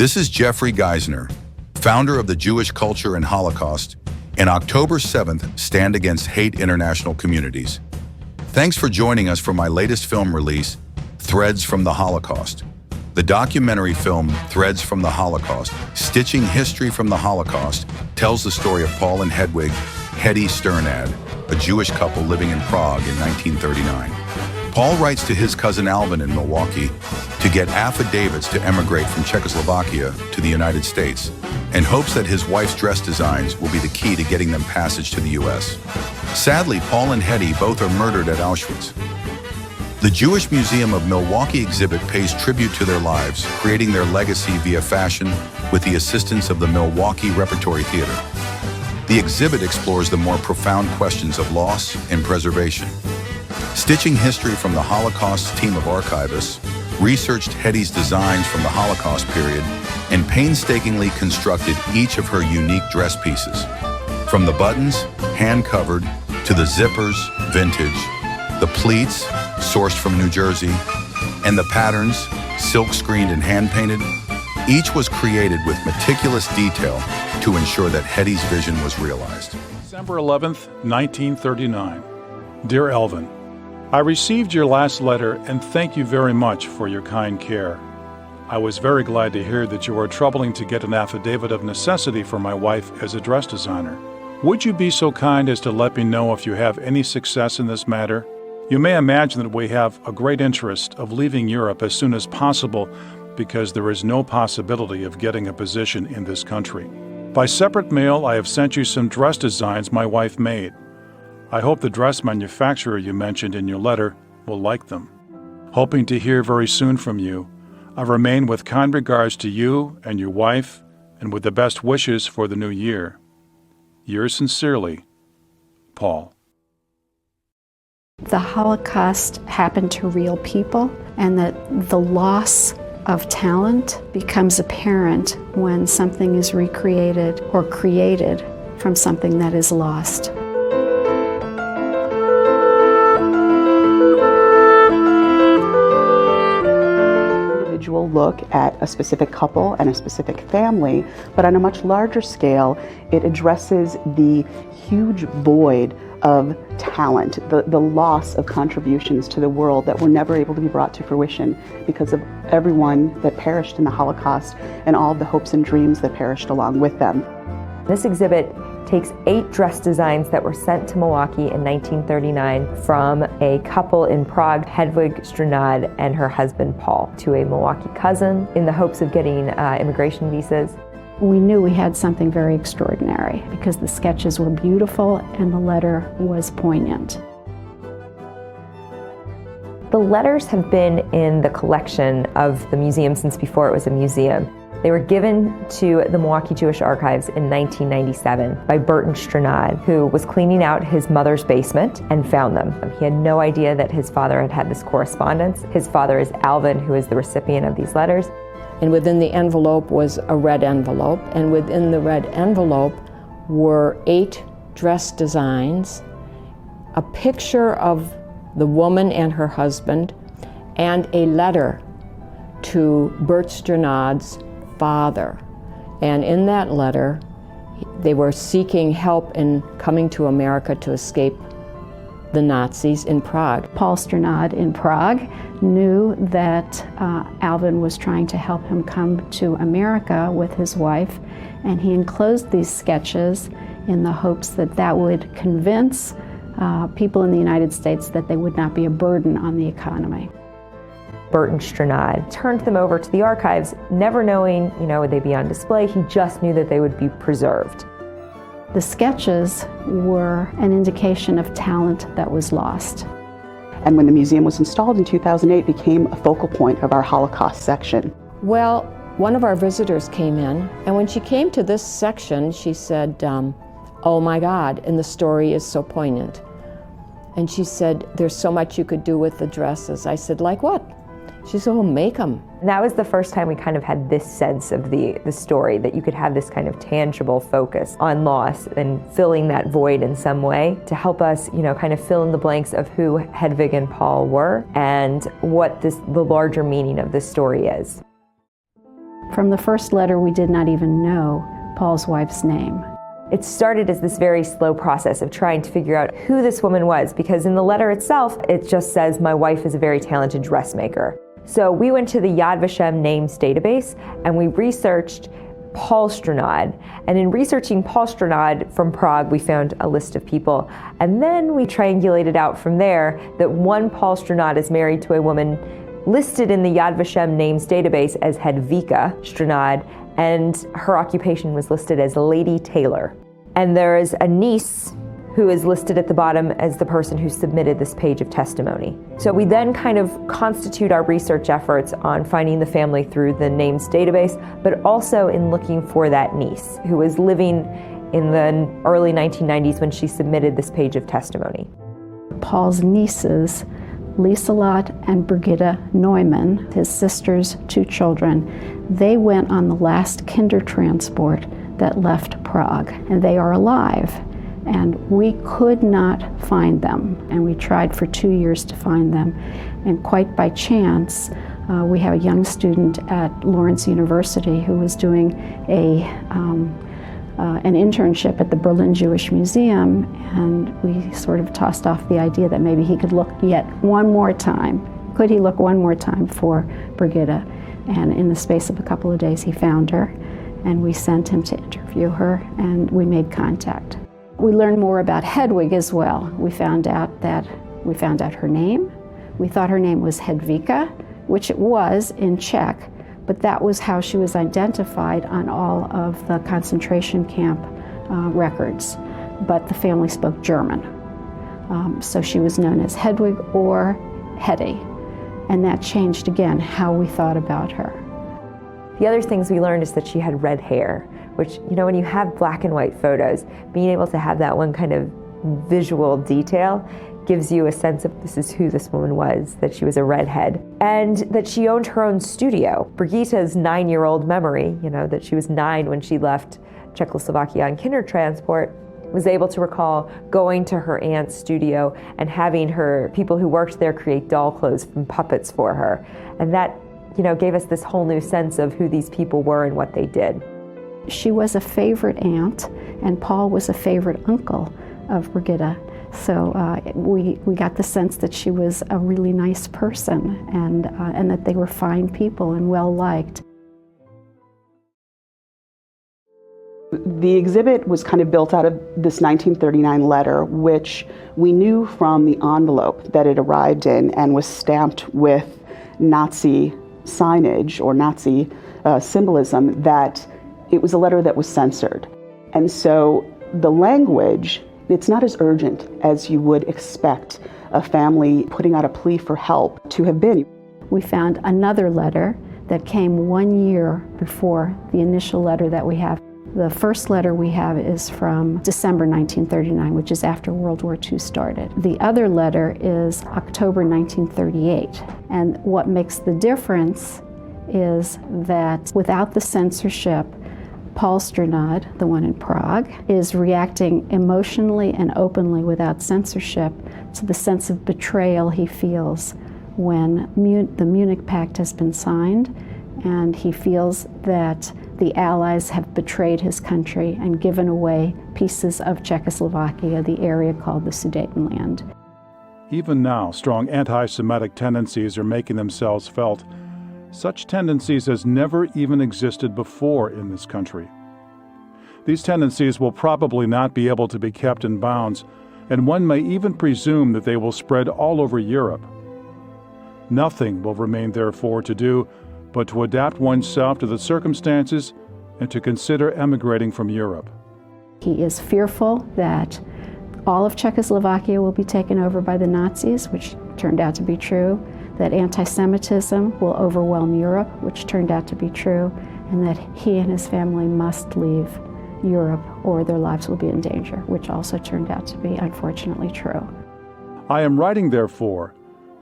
This is Jeffery Giesener, founder of the Jewish Culture and Holocaust, and October 7th Stand Against Hate International Communities. Thanks for joining us for my latest film release, Threads from the Holocaust. The documentary film Threads from the Holocaust, Stitching History from the Holocaust, tells the story of Paul and Hedwig STRNHAD, a Jewish couple living in Prague in 1939. Paul writes to his cousin Alvin in Milwaukee to get affidavits to emigrate from Czechoslovakia to the United States, and hopes that his wife's dress designs will be the key to getting them passage to the US. Sadly, Paul and Hetty both are murdered at Auschwitz. The Jewish Museum of Milwaukee exhibit pays tribute to their lives, creating their legacy via fashion with the assistance of the Milwaukee Repertory Theater. The exhibit explores the more profound questions of loss and preservation. Stitching History from the Holocaust's team of archivists researched Hetty's designs from the Holocaust period and painstakingly constructed each of her unique dress pieces. From the buttons, hand-covered, to the zippers, vintage, the pleats, sourced from New Jersey, and the patterns, silk-screened and hand-painted, each was created with meticulous detail to ensure that Hetty's vision was realized. December 11th, 1939. Dear Alvin, I received your last letter and thank you very much for your kind care. I was very glad to hear that you are troubling to get an affidavit of necessity for my wife as a dress designer. Would you be so kind as to let me know if you have any success in this matter? You may imagine that we have a great interest of leaving Europe as soon as possible because there is no possibility of getting a position in this country. By separate mail, I have sent you some dress designs my wife made. I hope the dress manufacturer you mentioned in your letter will like them. Hoping to hear very soon from you, I remain with kind regards to you and your wife, and with the best wishes for the new year. Yours sincerely, Paul. The Holocaust happened to real people, and that the loss of talent becomes apparent when something is recreated or created from something that is lost. Look at a specific couple and a specific family, but on a much larger scale, it addresses the huge void of talent, the loss of contributions to the world that were never able to be brought to fruition because of everyone that perished in the Holocaust and all of the hopes and dreams that perished along with them. This exhibit takes 8 dress designs that were sent to Milwaukee in 1939 from a couple in Prague, Hedwig STRNHAD and her husband Paul, to a Milwaukee cousin in the hopes of getting immigration visas. We knew we had something very extraordinary because the sketches were beautiful and the letter was poignant. The letters have been in the collection of the museum since before it was a museum. They were given to the Milwaukee Jewish Archives in 1997 by STRNHAD, who was cleaning out his mother's basement and found them. He had no idea that his father had had this correspondence. His father is Alvin, who is the recipient of these letters. And within the envelope was a red envelope, and within the red envelope were 8 dress designs, a picture of the woman and her husband, and a letter to STRNHAD's father. And in that letter, they were seeking help in coming to America to escape the Nazis in Prague. Paul STRNHAD in Prague knew that Alvin was trying to help him come to America with his wife, and he enclosed these sketches in the hopes that that would convince people in the United States that they would not be a burden on the economy. STRNHAD turned them over to the archives, never knowing, would they be on display. He just knew that they would be preserved. The sketches were an indication of talent that was lost. And when the museum was installed in 2008, it became a focal point of our Holocaust section. Well, one of our visitors came in, and when she came to this section, she said, oh my God, and the story is so poignant. And she said, there's so much you could do with the dresses. I said, like what? She said, well, make them. And that was the first time we kind of had this sense of the story, that you could have this kind of tangible focus on loss and filling that void in some way to help us, kind of fill in the blanks of who Hedwig and Paul were and what the larger meaning of this story is. From the first letter, we did not even know Paul's wife's name. It started as this very slow process of trying to figure out who this woman was, because in the letter itself, it just says, my wife is a very talented dressmaker. So we went to the Yad Vashem names database and we researched Paul STRNHAD. And in researching Paul STRNHAD from Prague, we found a list of people. And then we triangulated out from there that one Paul STRNHAD is married to a woman listed in the Yad Vashem names database as Hedvika STRNHAD, and her occupation was listed as Lady Tailor. And there is a niece who is listed at the bottom as the person who submitted this page of testimony. So we then kind of constitute our research efforts on finding the family through the names database, but also in looking for that niece who was living in the early 1990s when she submitted this page of testimony. Paul's nieces, Lieselot and Brigitte Neumann, his sister's 2 children, they went on the last Kindertransport that left Prague, and they are alive. And we could not find them, and we tried for 2 years to find them. And quite by chance, we have a young student at Lawrence University who was doing an internship at the Berlin Jewish Museum, and we sort of tossed off the idea that maybe he could look yet one more time. Could he look one more time for Brigitte? And in the space of a couple of days, he found her, and we sent him to interview her, and we made contact. We learned more about Hedwig as well. We found out her name. We thought her name was Hedvika, which it was in Czech, but that was how she was identified on all of the concentration camp records. But the family spoke German. So she was known as Hedwig or Hetty. And that changed again how we thought about her. The other things we learned is that she had red hair, which, you know, when you have black and white photos, being able to have that one kind of visual detail gives you a sense of this is who this woman was, that she was a redhead, and that she owned her own studio. Brigitte's 9-year-old memory, you know, that she was 9 when she left Czechoslovakia on Kindertransport, was able to recall going to her aunt's studio and having her people who worked there create doll clothes from puppets for her. And that, you know, gave us this whole new sense of who these people were and what they did. She was a favorite aunt, and Paul was a favorite uncle of Brigitte. So we got the sense that she was a really nice person, and that they were fine people and well-liked. The exhibit was kind of built out of this 1939 letter, which we knew from the envelope that it arrived in and was stamped with Nazi signage or Nazi symbolism, that it was a letter that was censored. And so the language, it's not as urgent as you would expect a family putting out a plea for help to have been. We found another letter that came 1 year before the initial letter that we have. The first letter we have is from December 1939, which is after World War II started. The other letter is October 1938. And what makes the difference is that without the censorship, Paul STRNHAD, the one in Prague, is reacting emotionally and openly without censorship to the sense of betrayal he feels when the Munich Pact has been signed, and he feels that the Allies have betrayed his country and given away pieces of Czechoslovakia, the area called the Sudetenland. Even now, strong anti-Semitic tendencies are making themselves felt. Such tendencies as never even existed before in this country. These tendencies will probably not be able to be kept in bounds, and one may even presume that they will spread all over Europe. Nothing will remain, therefore, to do but to adapt oneself to the circumstances and to consider emigrating from Europe. He is fearful that all of Czechoslovakia will be taken over by the Nazis, which turned out to be true, that anti-Semitism will overwhelm Europe, which turned out to be true, and that he and his family must leave Europe or their lives will be in danger, which also turned out to be unfortunately true. I am writing, therefore,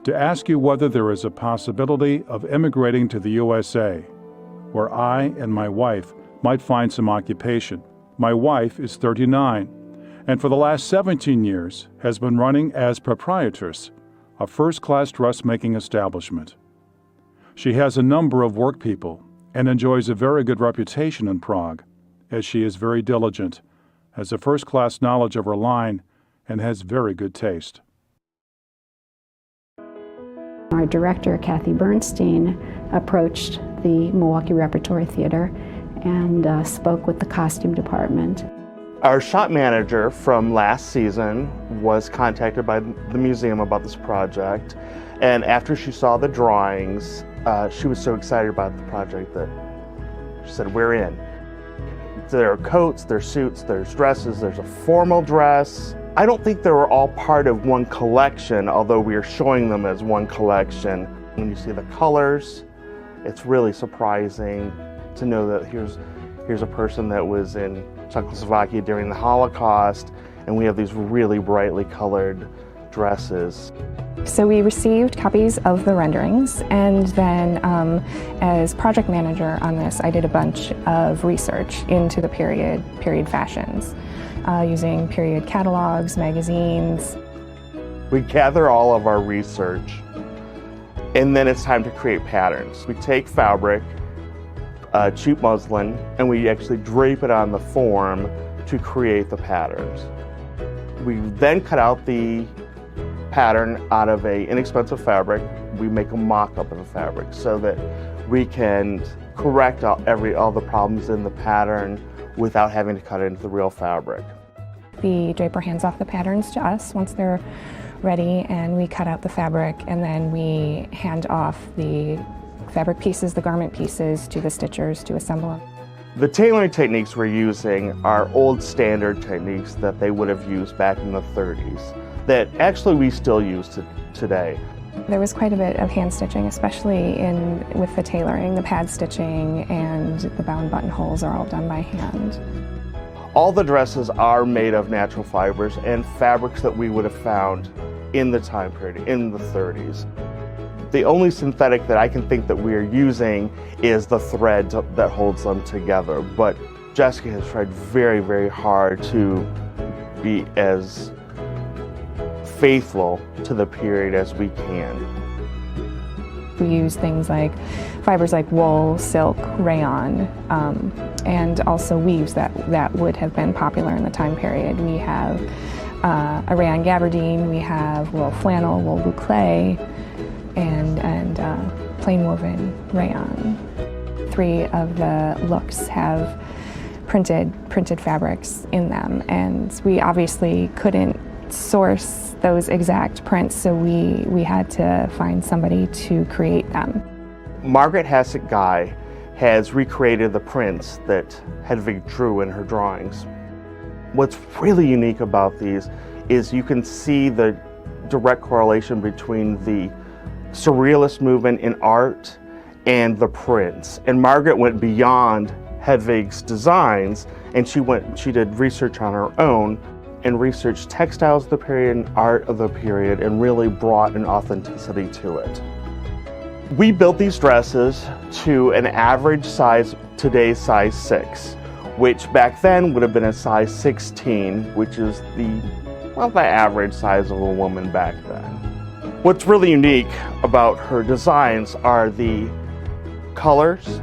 to ask you whether there is a possibility of emigrating to the USA, where I and my wife might find some occupation. My wife is 39, and for the last 17 years has been running as proprietress a first-class dressmaking establishment. She has a number of work people, and enjoys a very good reputation in Prague, as she is very diligent, has a first-class knowledge of her line, and has very good taste. Our director, KATHIE BERNSTEIN, approached the Milwaukee Repertory Theater and spoke with the costume department. Our shop manager from last season was contacted by the museum about this project, and after she saw the drawings, she was so excited about the project that she said, "We're in." There are coats, there's suits, there's dresses, there's a formal dress. I don't think they were all part of one collection, although we are showing them as one collection. When you see the colors, it's really surprising to know that here's a person that was in Czechoslovakia during the Holocaust, and we have these really brightly colored dresses. So we received copies of the renderings, and then as project manager on this, I did a bunch of research into the period fashions, using period catalogs, magazines. We gather all of our research, and then it's time to create patterns. We take fabric, cheap muslin, and we actually drape it on the form to create the patterns. We then cut out the pattern out of an inexpensive fabric. We make a mock-up of the fabric so that we can correct all the problems in the pattern without having to cut it into the real fabric. The draper hands off the patterns to us once they're ready, and we cut out the fabric, and then we hand off the fabric pieces, the garment pieces, to the stitchers to assemble them. The tailoring techniques we're using are old standard techniques that they would have used back in the 30s that actually we still use today. There was quite a bit of hand stitching, especially with the tailoring. The pad stitching and the bound buttonholes are all done by hand. All the dresses are made of natural fibers and fabrics that we would have found in the time period, in the 30s. The only synthetic that I can think that we're using is the thread that holds them together. But Jessica has tried very, very hard to be as faithful to the period as we can. We use things like fibers like wool, silk, rayon, and also weaves that would have been popular in the time period. We have a rayon gabardine, we have wool flannel, wool boucle, and plain woven rayon. 3 of the looks have printed fabrics in them, and we obviously couldn't source those exact prints, so we had to find somebody to create them. Margaret Hassett-Guy has recreated the prints that Hedvig drew in her drawings. What's really unique about these is you can see the direct correlation between the surrealist movement in art and the prints. And Margaret went beyond Hedvig's designs, and she did research on her own and researched textiles of the period and art of the period, and really brought an authenticity to it. We built these dresses to an average size, today's size 6, which back then would have been a size 16, which is the average size of a woman back then. What's really unique about her designs are the colors,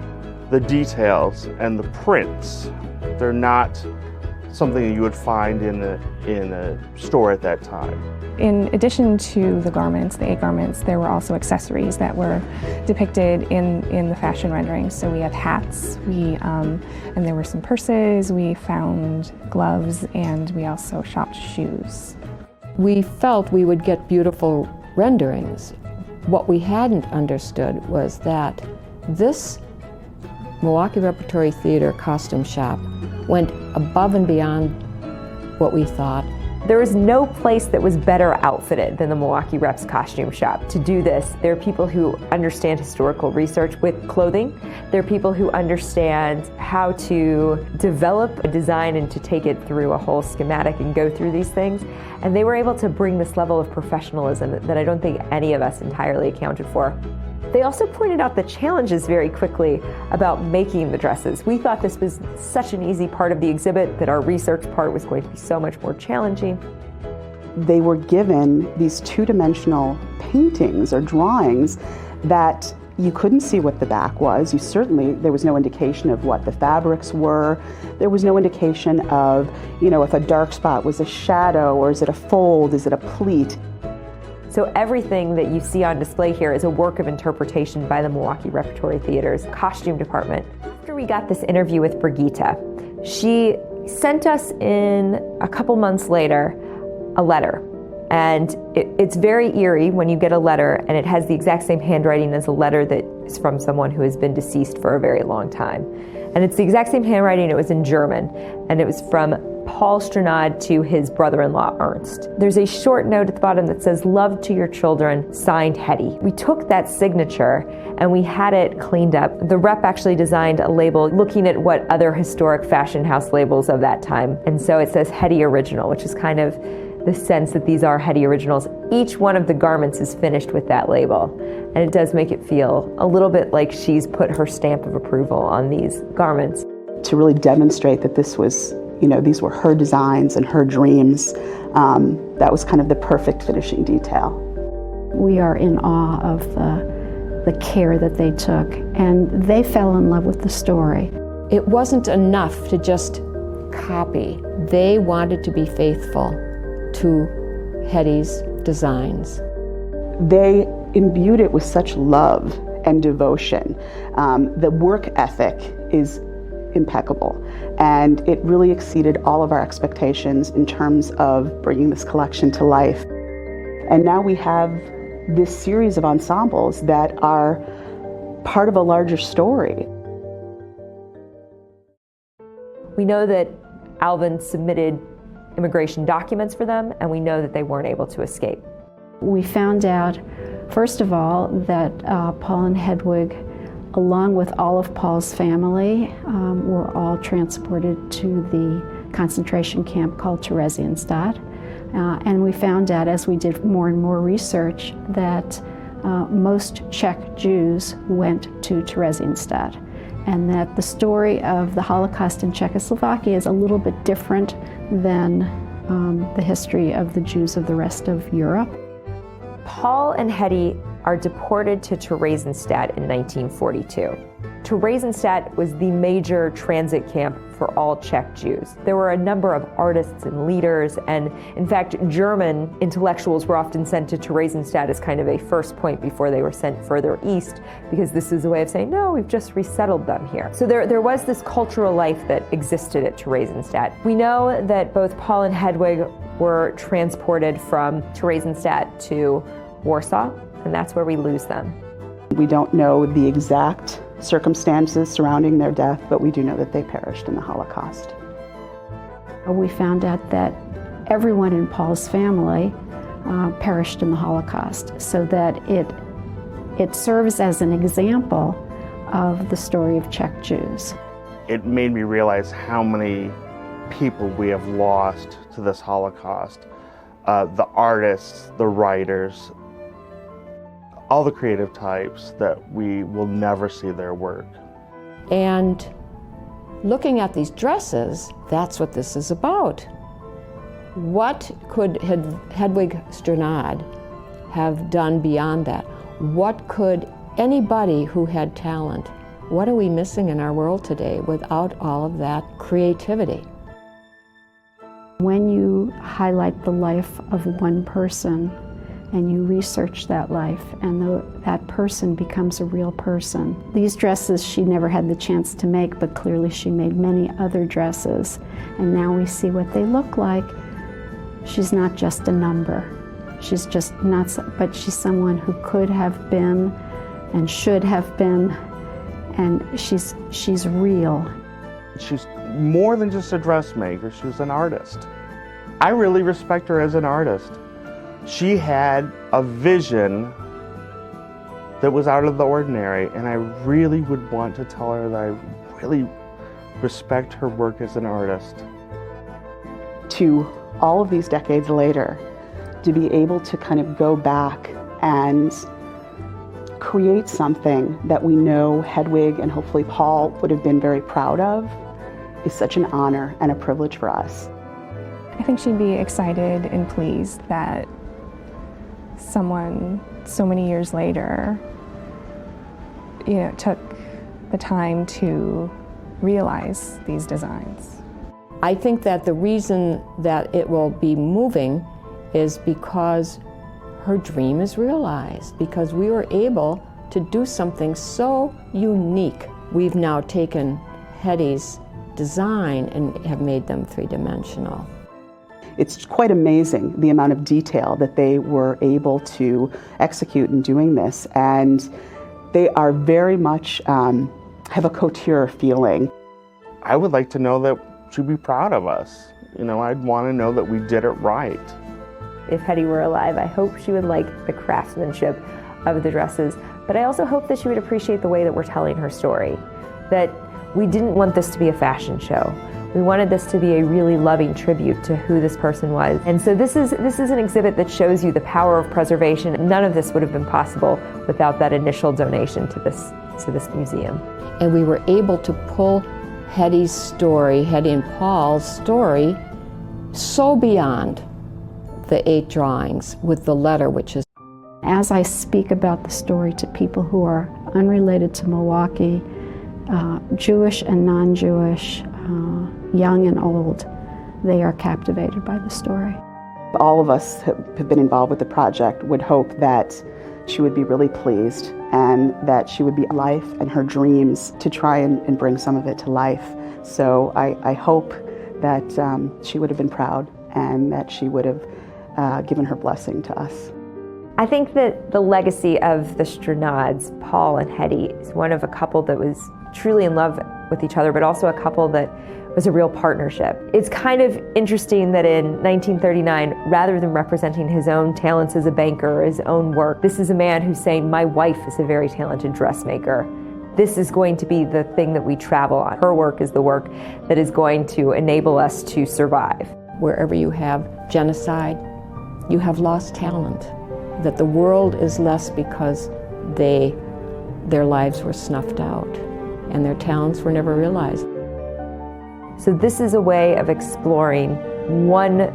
the details, and the prints. They're not something you would find in a store at that time. In addition to the garments, the 8 garments, there were also accessories that were depicted in the fashion renderings. So we have hats, and there were some purses, we found gloves, and we also shopped shoes. We felt we would get beautiful renderings. What we hadn't understood was that this Milwaukee Repertory Theater costume shop went above and beyond what we thought. There is no place that was better outfitted than the Milwaukee Reps costume shop to do this. There are people who understand historical research with clothing. There are people who understand how to develop a design and to take it through a whole schematic and go through these things. And they were able to bring this level of professionalism that I don't think any of us entirely accounted for. They also pointed out the challenges very quickly about making the dresses. We thought this was such an easy part of the exhibit that our research part was going to be so much more challenging. They were given these 2-dimensional paintings or drawings that You couldn't see what the back was. There was no indication of what the fabrics were. There was no indication of, if a dark spot was a shadow, or is it a fold, is it a pleat? So everything that you see on display here is a work of interpretation by the Milwaukee Repertory Theater's costume department. After we got this interview with Brigitte, she sent us in a couple months later a letter. And it's very eerie when you get a letter and it has the exact same handwriting as a letter that is from someone who has been deceased for a very long time. And it's the exact same handwriting. It was in German, and it was from Paul STRNHAD to his brother-in-law Ernst. There's a short note at the bottom that says, "Love to your children, signed HDEY." We took that signature and we had it cleaned up. The rep actually designed a label looking at what other historic fashion house labels of that time. And so it says HDEY Original, which is kind of the sense that these are HDEY Originals. Each one of the garments is finished with that label, and it does make it feel a little bit like she's put her stamp of approval on these garments. To really demonstrate that this was, these were her designs and her dreams, that was kind of the perfect finishing detail. We are in awe of the care that they took, and they fell in love with the story. It wasn't enough to just copy. They wanted to be faithful to HDEY's designs. They imbued it with such love and devotion. The work ethic is impeccable, and it really exceeded all of our expectations in terms of bringing this collection to life. And now we have this series of ensembles that are part of a larger story. We know that Alvin submitted immigration documents for them, and we know that they weren't able to escape. We found out, first of all, that Paul and Hedwig, along with all of Paul's family, were all transported to the concentration camp called Theresienstadt. And we found out, as we did more and more research, that most Czech Jews went to Theresienstadt, and that the story of the Holocaust in Czechoslovakia is a little bit different than the history of the Jews of the rest of Europe. Paul and HDEY are deported to Theresienstadt in 1942. Theresienstadt was the major transit camp for all Czech Jews. There were a number of artists and leaders, and in fact, German intellectuals were often sent to Theresienstadt as kind of a first point before they were sent further east, because this is a way of saying, no, we've just resettled them here. So there was this cultural life that existed at Theresienstadt. We know that both Paul and Hedwig were transported from Theresienstadt to Warsaw, and that's where we lose them. We don't know the exact circumstances surrounding their death, but we do know that they perished in the Holocaust. We found out that everyone in Paul's family perished in the Holocaust, so that it serves as an example of the story of Czech Jews. It made me realize how many people we have lost to this Holocaust. The artists, the writers, all the creative types that we will never see their work. And looking at these dresses, that's what this is about. What could Hedwig STRNHAD have done beyond that? What could anybody who had talent, what are we missing in our world today without all of that creativity? When you highlight the life of one person and you research that life, and that person becomes a real person. These dresses she never had the chance to make, but clearly she made many other dresses, and now we see what they look like. She's not just a number. She's just not, but she's someone who could have been and should have been, and she's real. She's more than just a dressmaker, she's an artist. I really respect her as an artist. She had a vision that was out of the ordinary, and I really would want to tell her that I really respect her work as an artist. To all of these decades later, to be able to kind of go back and create something that we know Hedwig and hopefully Paul would have been very proud of is such an honor and a privilege for us. I think she'd be excited and pleased that someone so many years later took the time to realize these designs. I think that the reason that it will be moving is because her dream is realized, because we were able to do something so unique. We've now taken HDEY's design and have made them three-dimensional. It's quite amazing the amount of detail that they were able to execute in doing this, and they are very much have a couture feeling. I would like to know that she'd be proud of us. I'd want to know that we did it right. If HDEY were alive, I hope she would like the craftsmanship of the dresses, but I also hope that she would appreciate the way that we're telling her story, that we didn't want this to be a fashion show. We wanted this to be a really loving tribute to who this person was. And so this is an exhibit that shows you the power of preservation. None of this would have been possible without that initial donation to this museum. And we were able to pull HDEY's story, HDEY and Paul's story, so beyond the 8 drawings with the letter, which is. As I speak about the story to people who are unrelated to Milwaukee, Jewish and non-Jewish, young and old, they are captivated by the story. All of us who have been involved with the project would hope that she would be really pleased and that she would be life and her dreams to try and bring some of it to life. So I hope that she would have been proud and that she would have given her blessing to us. I think that the legacy of the STRNHADs, Paul and HDEY, is one of a couple that was truly in love with each other, but also a couple that was a real partnership. It's kind of interesting that in 1939, rather than representing his own talents as a banker or his own work, this is a man who's saying, my wife is a very talented dressmaker. This is going to be the thing that we travel on. Her work is the work that is going to enable us to survive. Wherever you have genocide, you have lost talent. That the world is less because their lives were snuffed out and their talents were never realized. So this is a way of exploring one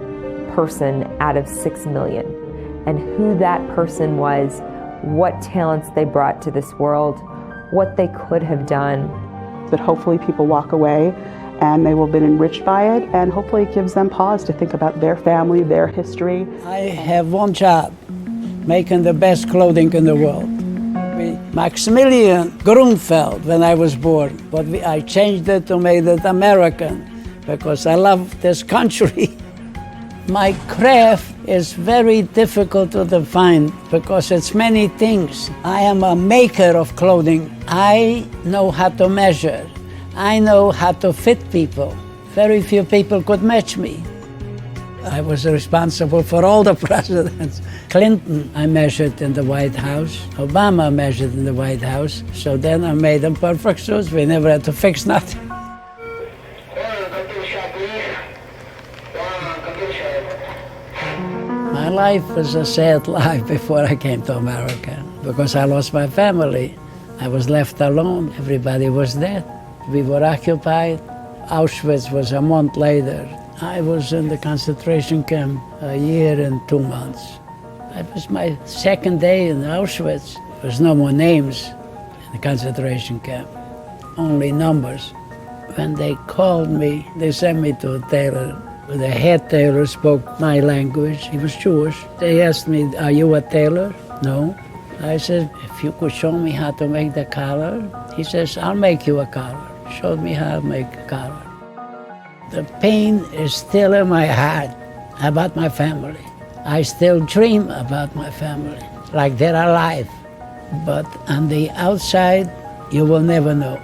person out of 6 million and who that person was, what talents they brought to this world, what they could have done. But hopefully people walk away and they will have been enriched by it, and hopefully it gives them pause to think about their family, their history. I have one job, making the best clothing in the world. Maximilian Grunfeld, when I was born, but I changed it to make it American because I love this country. My craft is very difficult to define because it's many things. I am a maker of clothing. I know how to measure. I know how to fit people. Very few people could match me. I was responsible for all the presidents. Clinton, I measured in the White House. Obama measured in the White House. So then I made them perfect suits. We never had to fix nothing. My life was a sad life before I came to America because I lost my family. I was left alone. Everybody was dead. We were occupied. Auschwitz was a month later. I was in the concentration camp a year and 2 months. It was my second day in Auschwitz. There was no more names in the concentration camp, only numbers. When they called me, they sent me to a tailor. The head tailor spoke my language. He was Jewish. They asked me, are you a tailor? No. I said, if you could show me how to make the collar. He says, I'll make you a collar. Showed me how to make a collar. The pain is still in my heart about my family. I still dream about my family, like they're alive. But on the outside, you will never know.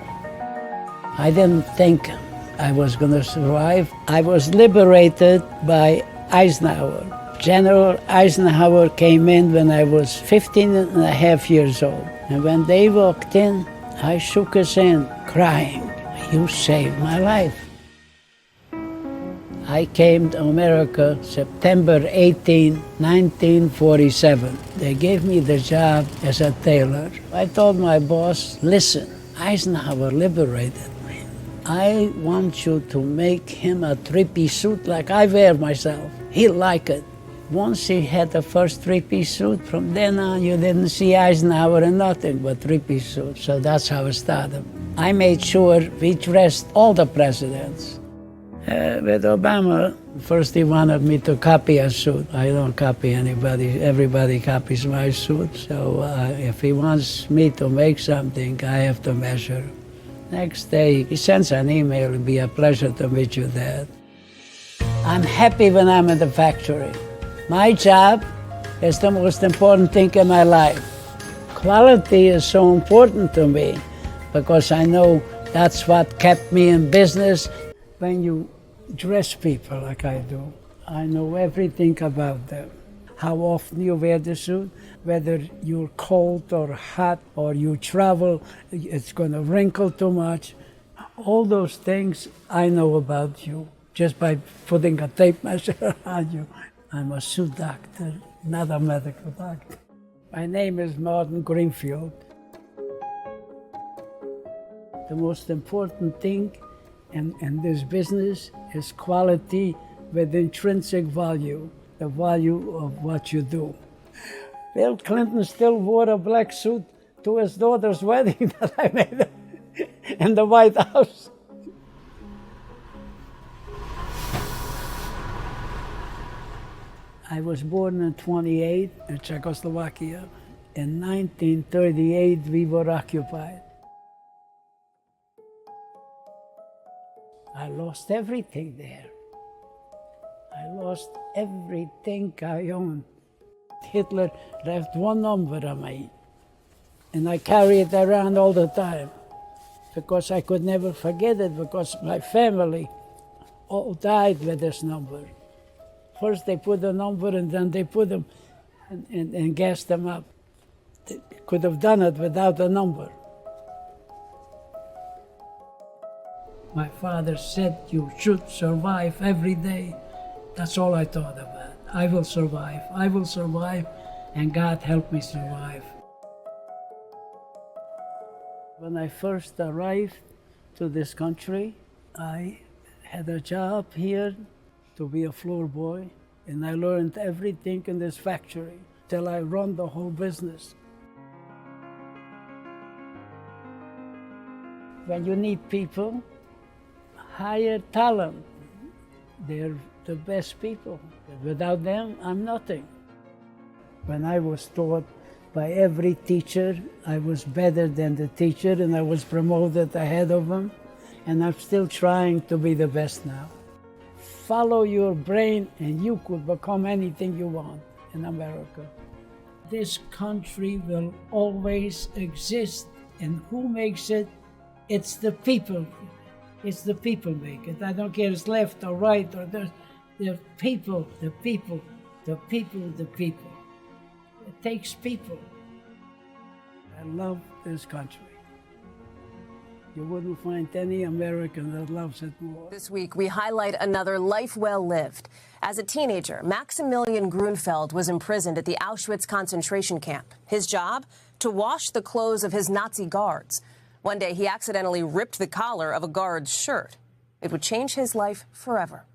I didn't think I was going to survive. I was liberated by Eisenhower. General Eisenhower came in when I was 15 and a half years old. And when they walked in, I shook his hand, crying, you saved my life. I came to America September 18, 1947. They gave me the job as a tailor. I told my boss, listen, Eisenhower liberated me. I want you to make him a three-piece suit like I wear myself. He'll like it. Once he had the first three-piece suit, from then on you didn't see Eisenhower and nothing but three-piece suits. So that's how it started. I made sure we dressed all the presidents. With Obama, first he wanted me to copy a suit. I don't copy anybody. Everybody copies my suit. So if he wants me to make something, I have to measure. Next day, he sends an email, it'll be a pleasure to meet you, Dad. I'm happy when I'm in the factory. My job is the most important thing in my life. Quality is so important to me because I know that's what kept me in business. When you dress people like I do, I know everything about them. How often you wear the suit, whether you're cold or hot or you travel, it's going to wrinkle too much. All those things I know about you just by putting a tape measure on you. I'm a suit doctor, not a medical doctor. My name is Martin Greenfield. The most important thing in this business is quality with intrinsic value, the value of what you do. Bill Clinton still wore a black suit to his daughter's wedding that I made in the White House. I was born in 1928 in Czechoslovakia. In 1938, we were occupied. I lost everything there. I lost everything I owned. Hitler left one number on me, and I carry it around all the time because I could never forget it because my family all died with this number. First they put a number and then they put them and gassed them up. They could have done it without a number. My father said, you should survive every day. That's all I thought about. I will survive, and God help me survive. When I first arrived to this country, I had a job here to be a floor boy, and I learned everything in this factory till I run the whole business. When you need people, hire talent. They're the best people. Without them, I'm nothing. When I was taught by every teacher, I was better than the teacher, and I was promoted ahead of them, and I'm still trying to be the best now. Follow your brain, and you could become anything you want in America. This country will always exist, and who makes it? It's the people. It's the people make it. I don't care if it's left or right or the people, the people, the people, the people. It takes people. I love this country. You wouldn't find any American that loves it more. This week, we highlight another life well lived. As a teenager, Maximilian Grunfeld was imprisoned at the Auschwitz concentration camp. His job? To wash the clothes of his Nazi guards. One day, he accidentally ripped the collar of a guard's shirt. It would change his life forever.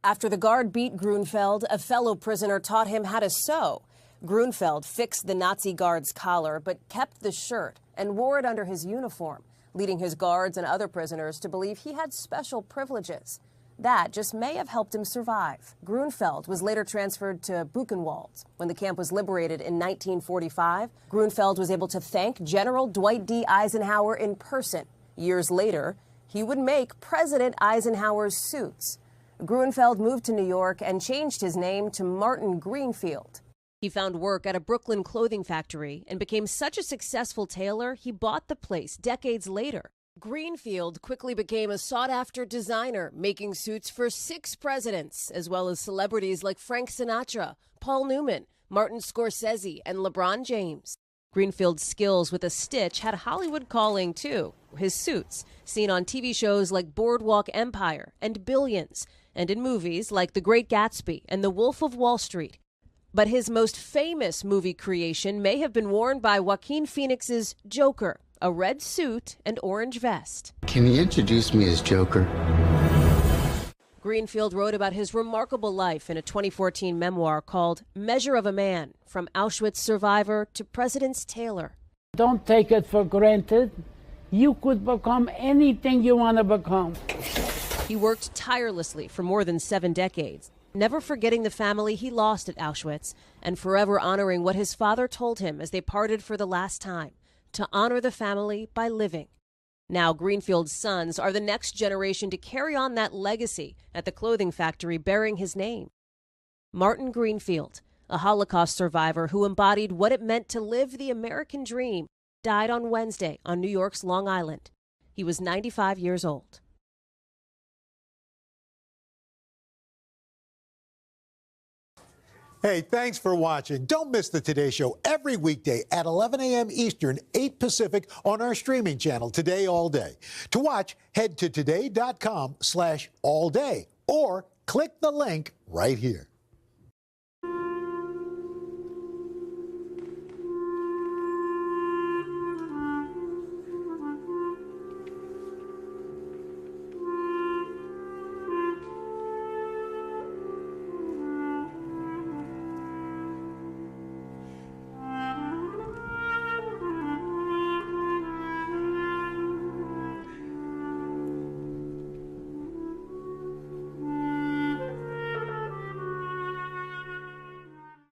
After the guard beat Grunfeld, a fellow prisoner taught him how to sew. Grunfeld fixed the Nazi guard's collar, but kept the shirt and wore it under his uniform, leading his guards and other prisoners to believe he had special privileges. That just may have helped him survive. Grunfeld was later transferred to Buchenwald. When the camp was liberated in 1945, Grunfeld was able to thank General Dwight D. Eisenhower in person. Years later, he would make President Eisenhower's suits. Grunfeld moved to New York and changed his name to Martin Greenfield. He found work at a Brooklyn clothing factory and became such a successful tailor, he bought the place decades later. Greenfield quickly became a sought-after designer, making suits for 6 presidents, as well as celebrities like Frank Sinatra, Paul Newman, Martin Scorsese, and LeBron James. Greenfield's skills with a stitch had Hollywood calling, too. His suits, seen on TV shows like Boardwalk Empire and Billions, and in movies like The Great Gatsby and The Wolf of Wall Street. But his most famous movie creation may have been worn by Joaquin Phoenix's Joker, a red suit and orange vest. Can you introduce me as Joker? Greenfield wrote about his remarkable life in a 2014 memoir called Measure of a Man, From Auschwitz Survivor to President's Tailor. Don't take it for granted. You could become anything you want to become. He worked tirelessly for more than 7 decades, never forgetting the family he lost at Auschwitz and forever honoring what his father told him as they parted for the last time, to honor the family by living. Now Greenfield's sons are the next generation to carry on that legacy at the clothing factory bearing his name. Martin Greenfield, a Holocaust survivor who embodied what it meant to live the American dream, died on Wednesday on New York's Long Island. He was 95 years old. Hey, thanks for watching. Don't miss the Today Show every weekday at 11 a.m. Eastern, 8 Pacific on our streaming channel, Today All Day. To watch, head to today.com/allday or click the link right here.